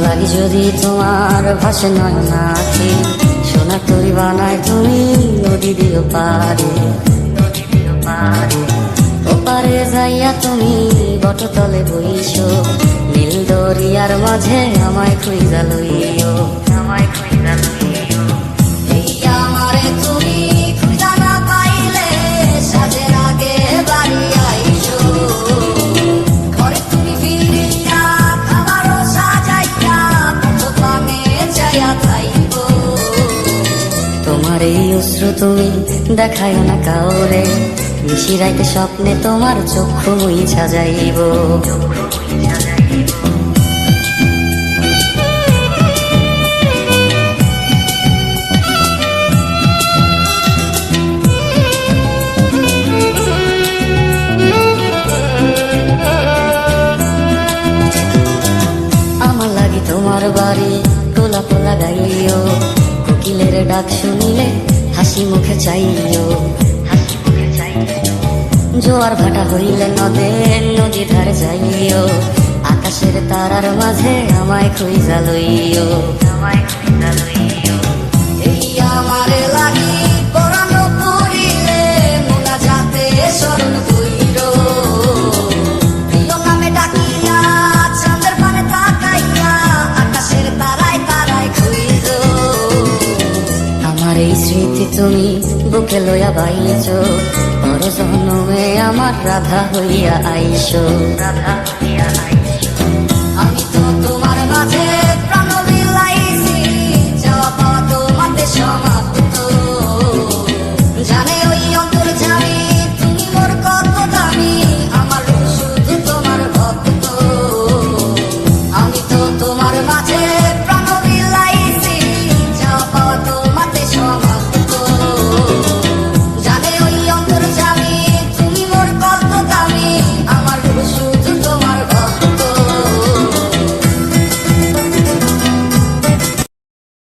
লাগি যদি তোমার ভাসে নয় নাকি, সোনা তরি বানায় তুমি নদী দিও পারে, ওপারে যাইয়া তুমি বটতলে বইছো, নীল দরিয়ার মাঝে আমায় খুঁজা লইও, আমায় খুঁজা লইও। এই আমারে তুমি খুঁজা না পাইলে সাজের আগে বাড়ি আইছো, ঘরে তুমি ফিরিয়া খাবারও সাজাইয়া পথপানে যাইয়া খাইব। তোমার এই অশ্রু তুমি দেখায় না কাউরে, নিশিরাইতে স্বপ্নে তোমার চক্ষু মুইছা যাইব। আমার লাগি তোমার বাড়ি গোলাপ লাগাইও, কোকিলের ডাক শুনিলে হাসি মুখে চাইও, জোয়ার ভাটা হইলে নদী ধারে যাইও, আকাশের তারার মাঝে আমায় খুঁজা লইও, আমায় খুঁজা লইও। এই আমারে লাগি পরানো করিলে মোনা যাতে স্মরণ কইরো, প্রিয় নামে ডাকিয়া চাঁদের পানে তাকাইয়া আকাশের তারায় তারায় খুঁজো। আমার এই স্মৃতি তুমি বুকে লইয়া বাইছো, পর জন্মে আমার রাধা হইয়া আইসো, রাধা হইয়া আইসো। আমি তো তোমার মাঝে প্রাণ বিলাইছি, যাওয়া পাওয়া তোমাতে সমাপ্ত, জানে ওই অন্তর জানি তুমি মোর কত দামি, আমার শুধু তোমার ভক্ত। আমি তো তোমার মাঝে